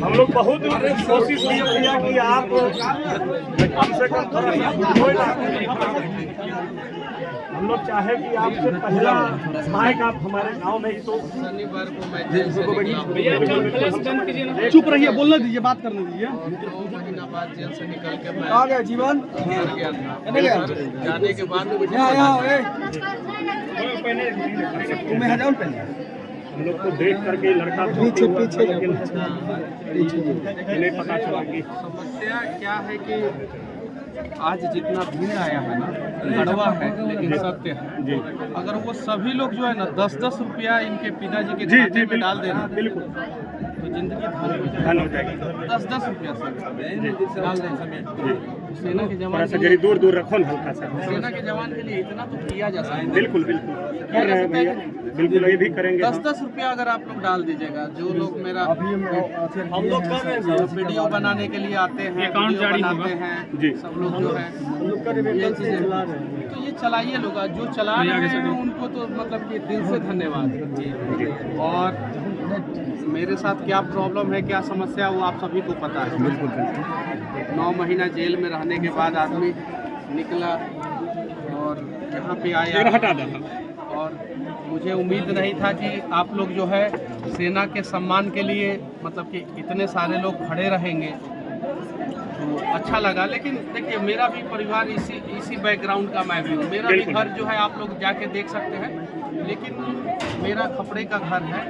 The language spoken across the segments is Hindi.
हम लोग बहुत कोशिश किया कि आप कम से कम थोड़ा सा हम लोग चाहे कि आपसे पहला माइक आप हमारे गांव में ही तो शनिवार को मैं चुप रहिए, बोलने दीजिए, बात करने दीजिए। 2 महीना बाद जेल से निकल के मैं आ गया जीवन घर गया था। जाने के बाद मुझे तुम्हें हजाम पहले हम लोग को देख करके लड़का पीछे पीछे नहीं पता चला कि समस्या क्या है कि आज जितना भीड़ आया है ना, कड़वा है लेकिन सत्य है। जी अगर वो सभी लोग जो है ना 10-10 रुपया इनके पिताजी के जी खाते जी में डाल देना बिल्कुल तो जिंदगी धन हो जाएगी। 10-10 रुपया से डाल देना। सेना के थोड़ा जवान सा के जरी लिए, दूर दूर रखो ना हल्का सा। सेना के जवान के लिए इतना तो किया जा सकता है। बिल्कुल बिल्कुल कर रहे हैं भैया, बिल्कुल ये भी करेंगे। 10-10 रुपया अगर आप लोग डाल दीजिएगा, जो लोग मेरा हम लोग कर रहे हैं वीडियो बनाने के लिए आते हैं, अकाउंट वीडियो जारी बनाते होगा। हैं, जी। सब लोग जो है ये चीजें तो ये चलाइए लोग, जो चला रहे हैं उनको तो मतलब कि दिल से धन्यवाद। और मेरे साथ क्या प्रॉब्लम है, क्या समस्या, वो आप सभी को पता है। बिल्कुल 9 महीना जेल में रहने के बाद आदमी निकला और यहाँ पे आया हटा दो। और मुझे उम्मीद नहीं था कि आप लोग जो है सेना के सम्मान के लिए मतलब कि इतने सारे लोग खड़े रहेंगे, तो अच्छा लगा। लेकिन देखिए मेरा भी परिवार इसी बैकग्राउंड का मैं भी हूँ। मेरा भी घर जो है आप लोग जाके देख सकते हैं, लेकिन मेरा खपड़े का घर है,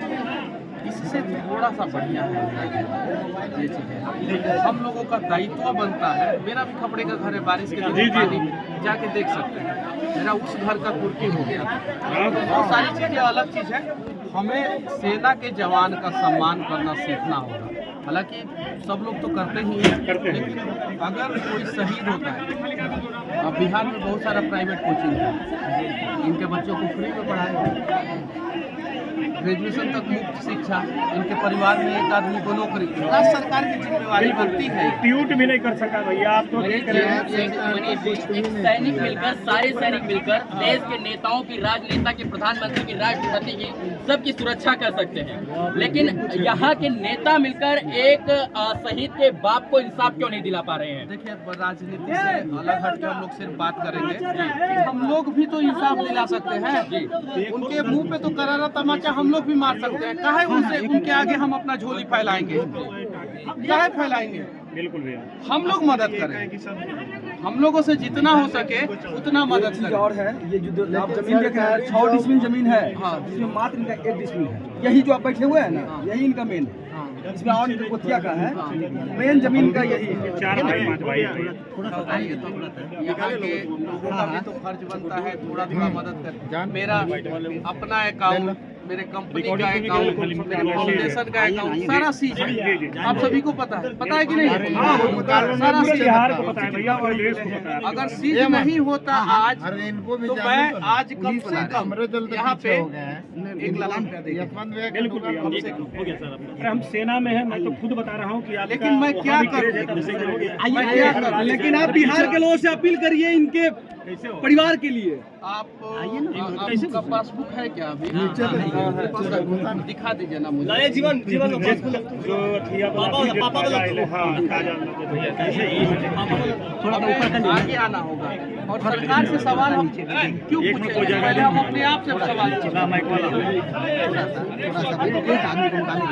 इससे थोड़ा सा बढ़िया है ये चीज़ है। हम लोगों का दायित्व बनता है। मेरा भी खपड़े का घर है, बारिश के दिन पानी जाके देख सकते हैं। मेरा उस घर का कुर्की हो गया था। बहुत सारी चीज़ें अलग चीज़ है। हमें सेना के जवान का सम्मान करना सीखना होगा। हालांकि सब लोग तो करते ही हैं, लेकिन अगर कोई शहीद होता है, अब बिहार में बहुत सारा प्राइवेट कोचिंग है, इनके बच्चों को फ्री में पढ़ाएंगे, ग्रेजुएशन तक मुफ्त शिक्षा, इनके परिवार में एक आदमी को नौकरी, राज्य सरकार की जिम्मेवारी बनती है। ट्यूट भी नहीं कर सका भैया, आप तो एक सैनिक मिलकर, सारे सैनिक मिलकर देश के नेताओं की, राजनेता की, प्रधानमंत्री की, राष्ट्रपति की, सबकी सुरक्षा कर सकते हैं। लेकिन यहाँ के नेता मिलकर एक शहीद के बाप को इंसाफ क्यों नहीं दिला पा रहे हैं? देखिए राजनीति से अलग हट के हम लोग सिर्फ बात करेंगे कि हम लोग भी तो इंसाफ दिला सकते हैं। उनके मुंह पे तो करारा तमाचा हम लोग भी मार सकते हैं। काहे उनसे उनके आगे हम अपना झोली फैलाएंगे? काहे फैलाएंगे? बिल्कुल भैया, हम लोग मदद करें, हम लोगों से जितना हो सके उतना मदद करें। और है ये जो आप जमीन देख रहे हैं, 6 डिसमिल जमीन है, जिसमें मात्र इनका 1 डिसमिल है। यही जो आप बैठे हुए हैं ना, यही इनका मेन है। इसमें और कोथिया का है, मेन जमीन का यही है। 4 भाई 5 भाई। यहाँ के लोगों का भी तो फर्ज बनता है थोड़ा थोड़ा मदद कर। मेरा अपना अकाउंट, मेरे कंपनी का अकाउंट, मेरे फाउंडेशन का अकाउंट, सारा चीज है। आप सभी को पता है कि नहीं? सारा चीज बिहार को पता है भैया और देश को पता है। अगर सीज नहीं होता आज तो मैं आज कम से कम यहाँ पे 1 लाख रुपया देगा। बिल्कुल भैया, हो गया सर। अरे हम सेना में हैं, मैं तो खुद बता रहा हूँ कि आप लेकिन मैं क्या करूँ? लेकिन आप बिहार के लोगों से अपील करिए इनके परिवार के लिए। आपका पासबुक है क्या अभी? दिखा दीजिए ना मुझे। जीवन जो थोड़ा आगे आना होगा और सरकार से सवाल हम क्यों पूछेंगे? पहले हम अपने आप से सवाल पूछें।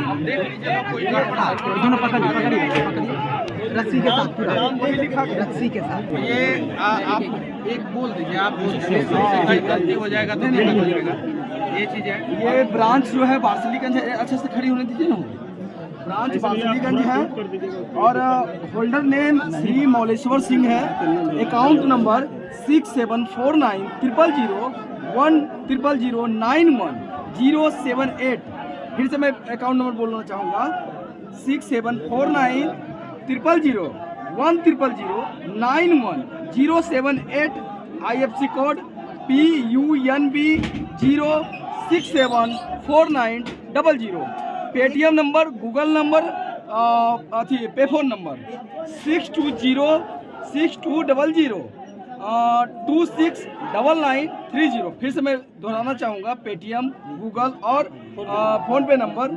हम देख लीजिए ना, कोई रस्सी के साथ, रस्सी के साथ ये आप एक बोल दीजिए, आप बोल दीजिए, कहीं गलती हो जाएगा तो दिक्कत हो जाएगा। ये चीज़ है। ये ब्रांच जो है बार्सलीगंज है, अच्छे से खड़ी होने दीजिए ना। ब्रांच बार्सलीगंज है और होल्डर नेम श्री मौलेश्वर सिंह है। Account number 6749 000 10091 078। फिर से मैं अकाउंट नंबर बोलना चाहूँगा 6749 000100091 IFC code PUNB 0674900। Paytm number, Google number, पे फोन नंबर 6200269930। फिर से मैं दोहराना चाहूँगा, पेटीएम, गूगल और फोन पे नंबर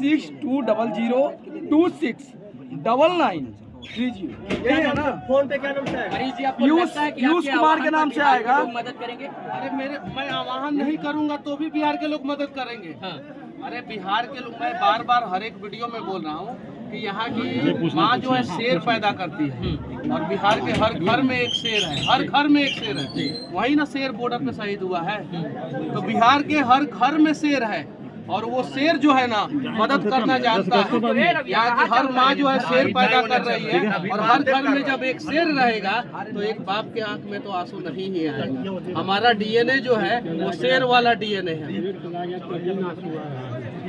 6200269930। यही है ना? फोन पे क्या नाम से है? मनीष जी, आपको पीयूष लगता है कि पीयूष आपके कुमार आह्वान के नाम पर से बिहार के आएगा। लोग मदद करेंगे? अरे मैं आह्वान नहीं करूंगा तो भी बिहार के लोग मदद करेंगे। हाँ। अरे बिहार के लोग, मैं बार बार हर एक वीडियो में बोल रहा हूँ कि यहाँ की माँ जो है शेर पैदा करती है, और बिहार के हर घर में एक शेर है, हर घर में एक शेर है। वही ना शेर बॉर्डर पे शहीद हुआ है। तो बिहार के हर घर में शेर है, और वो शेर जो है ना मदद करना जानता है। यहाँ की हर माँ जो है शेर पैदा कर रही है, और हर घर में जब एक शेर रहेगा तो एक बाप के आंख में तो आंसू नहीं ही आएगा। हमारा डीएनए जो है वो शेर वाला डीएनए है।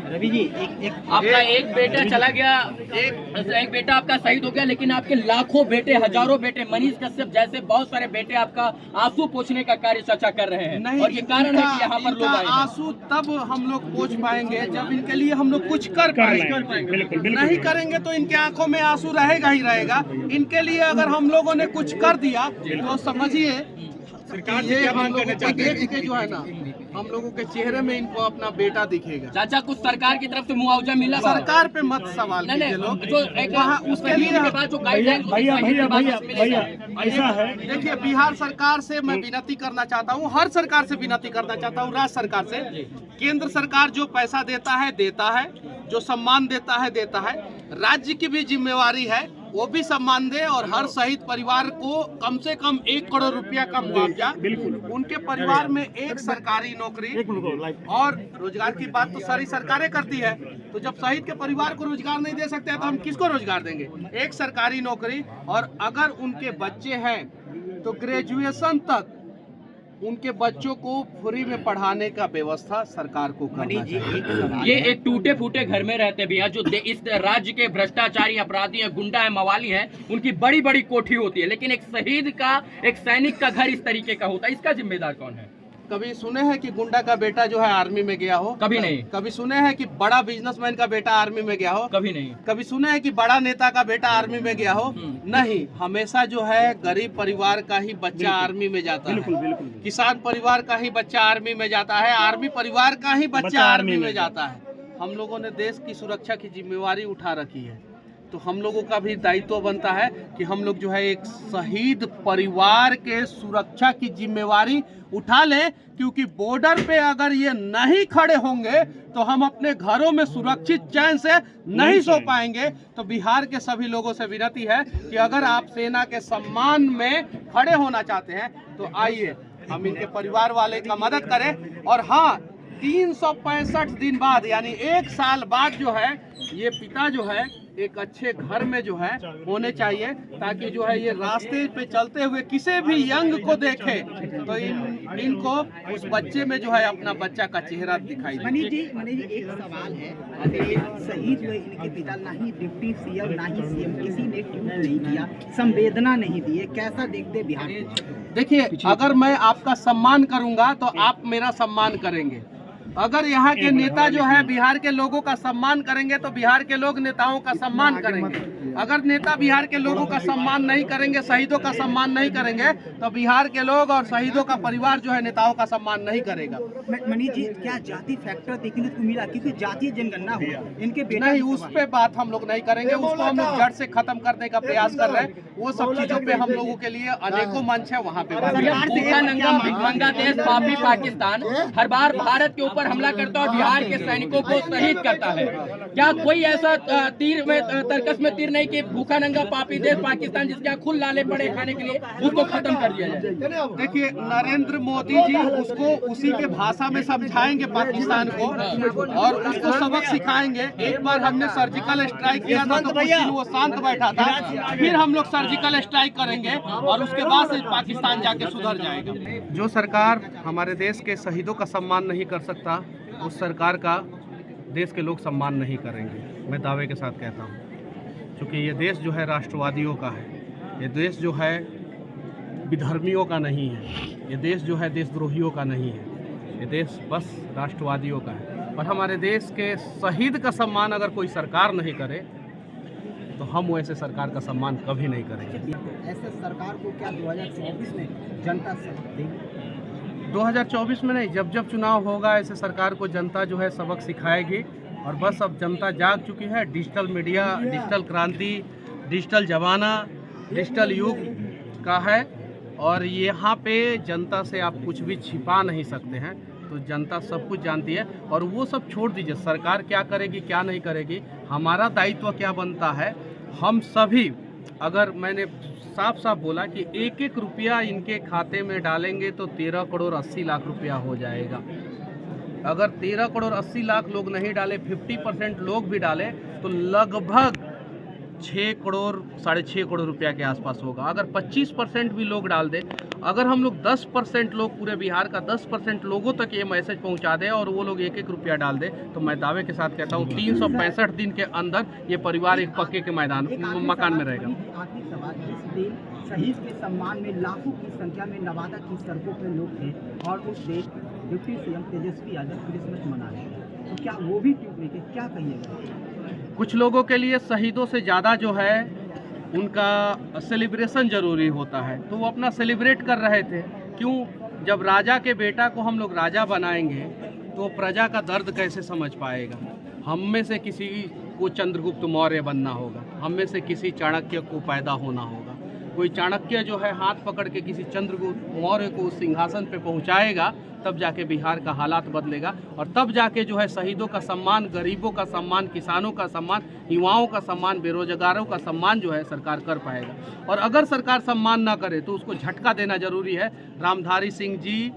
रवि जी, आपका एक बेटा चला गया, एक बेटा आपका शहीद हो गया, लेकिन आपके लाखों बेटे, हजारों बेटे, मनीष कश्यप जैसे बहुत सारे बेटे आपका आंसू पोंछने का कार्य चर्चा कर रहे हैं। नहीं, और ये कारण है कि यहाँ पर लोग आए हैं। आंसू तब हम लोग पोंछ पाएंगे जब इनके लिए हम लोग कुछ कर पाएंगे। नहीं करेंगे तो इनके आंखों में आंसू रहेगा ही रहेगा। इनके लिए अगर हम लोगों ने कुछ कर दिया तो समझिए सरकार ये हम लोगों के देख के जो है ना, हम लोगों के चेहरे में इनको अपना बेटा दिखेगा। चाचा, कुछ सरकार की तरफ से मुआवजा मिला? सरकार पे मत सवाल कीजिए लोग, जो एक उसके लिए के बाद जो गाइडलाइन भैया ऐसा है। देखिए, बिहार सरकार से मैं विनती करना चाहता हूँ, हर सरकार से विनती करना चाहता हूँ, राज्य सरकार से। केंद्र सरकार जो पैसा देता है, जो सम्मान देता है, राज्य की भी जिम्मेवारी है वो भी सम्मान दे, और हर शहीद परिवार को कम से कम 1 करोड़ रुपया का मुआवजा, उनके परिवार में एक सरकारी नौकरी और रोजगार की बात तो सारी सरकारें करती है। तो जब शहीद के परिवार को रोजगार नहीं दे सकते हैं तो हम किसको रोजगार देंगे? एक सरकारी नौकरी, और अगर उनके बच्चे हैं तो ग्रेजुएशन तक उनके बच्चों को फ्री में पढ़ाने का व्यवस्था सरकार को करना चाहिए। ये एक टूटे फूटे घर में रहते भैया, जो इस राज्य के भ्रष्टाचारी, अपराधी हैं, गुंडा है, मवाली हैं, उनकी बड़ी बड़ी कोठी होती है, लेकिन एक शहीद का, एक सैनिक का घर इस तरीके का होता है। इसका जिम्मेदार कौन है? कभी सुने हैं कि गुंडा का बेटा जो है आर्मी में गया हो? कभी नहीं। कभी सुने हैं कि बड़ा बिजनेसमैन का बेटा आर्मी में गया हो? कभी नहीं। कभी सुने हैं कि बड़ा नेता का बेटा आर्मी में गया हो? नहीं, हमेशा जो है गरीब परिवार का ही बच्चा आर्मी में जाता है, किसान परिवार का ही बच्चा आर्मी में जाता है, आर्मी परिवार का ही बच्चा आर्मी में जाता है। हम लोगों ने देश की सुरक्षा की जिम्मेवारी उठा रखी है, तो हम लोगों का भी दायित्व बनता है कि हम लोग जो है एक शहीद परिवार के सुरक्षा की जिम्मेवारी उठा लें, क्योंकि बॉर्डर पे अगर ये नहीं खड़े होंगे तो हम अपने घरों में सुरक्षित चैन से नहीं सो पाएंगे। तो बिहार के सभी लोगों से विनती है कि अगर आप सेना के सम्मान में खड़े होना चाहते हैं तो आइए हम इनके परिवार वाले का मदद करें। और हाँ, 365 दिन बाद यानी 1 साल बाद जो है ये पिता जो है एक अच्छे घर में जो है होने चाहिए, ताकि जो है ये रास्ते पे चलते हुए किसी भी यंग को देखे तो इनको उस बच्चे में जो है अपना बच्चा का चेहरा दिखाई दे। मनीष जी, एक सवाल है। अभी शहीद हुए इनके पिता, ना ही डिप्टी सीएम ना ही सीएम किसी ने ट्वीट नहीं किया, संवेदना नहीं दी है, कैसा देखते बिहार? देखिए, अगर मैं आपका सम्मान करूंगा तो आप मेरा सम्मान करेंगे। अगर यहाँ के नेता जो है बिहार के लोगों का सम्मान करेंगे तो बिहार के लोग नेताओं का सम्मान करेंगे। अगर नेता बिहार के लोगों का सम्मान नहीं करेंगे, शहीदों का सम्मान नहीं करेंगे, तो बिहार के लोग और शहीदों का परिवार जो है नेताओं का सम्मान नहीं करेगा। मनीष जी, क्या जाति फैक्टर देखने को मिला? क्योंकि जातीय जनगणना हुआ, इनके बेटा नहीं, उस पे बात हम लोग नहीं करेंगे, उसको हम लोग जड़ से खत्म करने का प्रयास कर रहे हैं। वो सब चीजों पे हम लोगों के लिए अनेकों मंच है, वहाँ पे भूखा नंगा भिखमंगा देश पापी पाकिस्तान हर बार भारत के ऊपर हमला करता है और बिहार के सैनिकों को शहीद करता है। क्या कोई ऐसा तीर में तर्कस में तीर नहीं कि भूखा नंगा पापी देश पाकिस्तान, जिसके यहाँ खुद लाले पड़े खाने के लिए, उसको खत्म कर दिया जाए? देखिए, नरेंद्र मोदी जी उसको उसी के भाषा में समझाएंगे पाकिस्तान को, और उसको सबक सिखाएंगे। एक बार हमने सर्जिकल स्ट्राइक किया था तो कुछ दिन वो शांत बैठा था, फिर हम लोग सर्जिकल स्ट्राइक करेंगे और उसके बाद से पाकिस्तान जाके सुधर जाएगा। जो सरकार हमारे देश के शहीदों का सम्मान नहीं कर सकता, उस सरकार का देश के लोग सम्मान नहीं करेंगे, मैं दावे के साथ कहता हूँ। क्योंकि ये देश जो है राष्ट्रवादियों का है, ये देश जो है विधर्मियों का नहीं है, ये देश जो है देशद्रोहियों का नहीं है, ये देश बस राष्ट्रवादियों का है। और हमारे देश के शहीद का सम्मान अगर कोई सरकार नहीं करे तो हम वैसे सरकार का सम्मान कभी नहीं करेंगे। ऐसे सरकार को क्या 2024 में जनता सबक देगी? 2024 में नहीं, जब जब चुनाव होगा ऐसे सरकार को जनता जो है सबक सिखाएगी। और बस अब जनता जाग चुकी है। डिजिटल मीडिया, डिजिटल क्रांति, डिजिटल ज़माना, डिजिटल युग का है और यहाँ पे जनता से आप कुछ भी छिपा नहीं सकते हैं। तो जनता सब कुछ जानती है और वो सब छोड़ दीजिए, सरकार क्या करेगी क्या नहीं करेगी, हमारा दायित्व क्या बनता है। हम सभी, अगर मैंने साफ साफ बोला कि एक एक रुपया इनके खाते में डालेंगे तो 13 करोड़ 80 लाख रुपया हो जाएगा। अगर 13 करोड़ 80 लाख लोग नहीं डाले, 50% लोग भी डाले तो लगभग 6 करोड़ 6.5 करोड़ रुपया के आसपास होगा। अगर 25% भी लोग डाल दे, अगर हम लोग 10% लोग, पूरे बिहार का 10% लोगों तक ये मैसेज पहुंचा दे और वो लोग एक एक रुपया डाल दे तो मैं दावे के साथ कहता हूँ 365 दिन के अंदर ये परिवार एक पक्के के मकान में रहेगा। आखिरी सवाल, इस दिन शहीद के सम्मान में लाखों की संख्या में नवादा की सड़कों पर लोग थे और उस दिन deputy CM Tejashwi Yadav Christmas मना रहे हैं, तो क्या वो भी ट्वीट लेके क्या कहिएगा? कुछ लोगों के लिए शहीदों से ज़्यादा जो है उनका सेलिब्रेशन ज़रूरी होता है, तो वो अपना सेलिब्रेट कर रहे थे। क्यों? जब राजा के बेटा को हम लोग राजा बनाएंगे तो प्रजा का दर्द कैसे समझ पाएगा। हम में से किसी को चंद्रगुप्त मौर्य बनना होगा, हम में से किसी चाणक्य को पैदा होना होगा। कोई चाणक्य जो है हाथ पकड़ के किसी चंद्रगुप्त मौर्य को उस सिंहासन पे पहुंचाएगा, तब जाके बिहार का हालात बदलेगा और तब जाके जो है शहीदों का सम्मान, गरीबों का सम्मान, किसानों का सम्मान, युवाओं का सम्मान, बेरोजगारों का सम्मान जो है सरकार कर पाएगा। और अगर सरकार सम्मान ना करे तो उसको झटका देना जरूरी है। रामधारी सिंह जी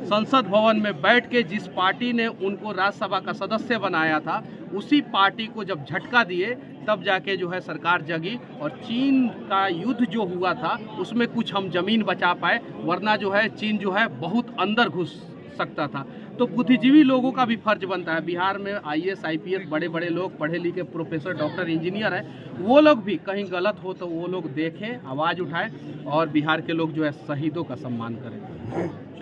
संसद भवन में बैठ के जिस पार्टी ने उनको राज्यसभा का सदस्य बनाया था, उसी पार्टी को जब झटका दिए तब जाके जो है सरकार जगी और चीन का युद्ध जो हुआ था उसमें कुछ हम ज़मीन बचा पाए, वरना जो है चीन जो है बहुत अंदर घुस सकता था। तो बुद्धिजीवी लोगों का भी फर्ज बनता है। बिहार में IAS IPS बड़े बड़े लोग, पढ़े लिखे प्रोफेसर, डॉक्टर, इंजीनियर हैं, वो लोग भी कहीं गलत हो तो वो लोग देखें, आवाज़ उठाएं और बिहार के लोग जो है शहीदों का सम्मान करें।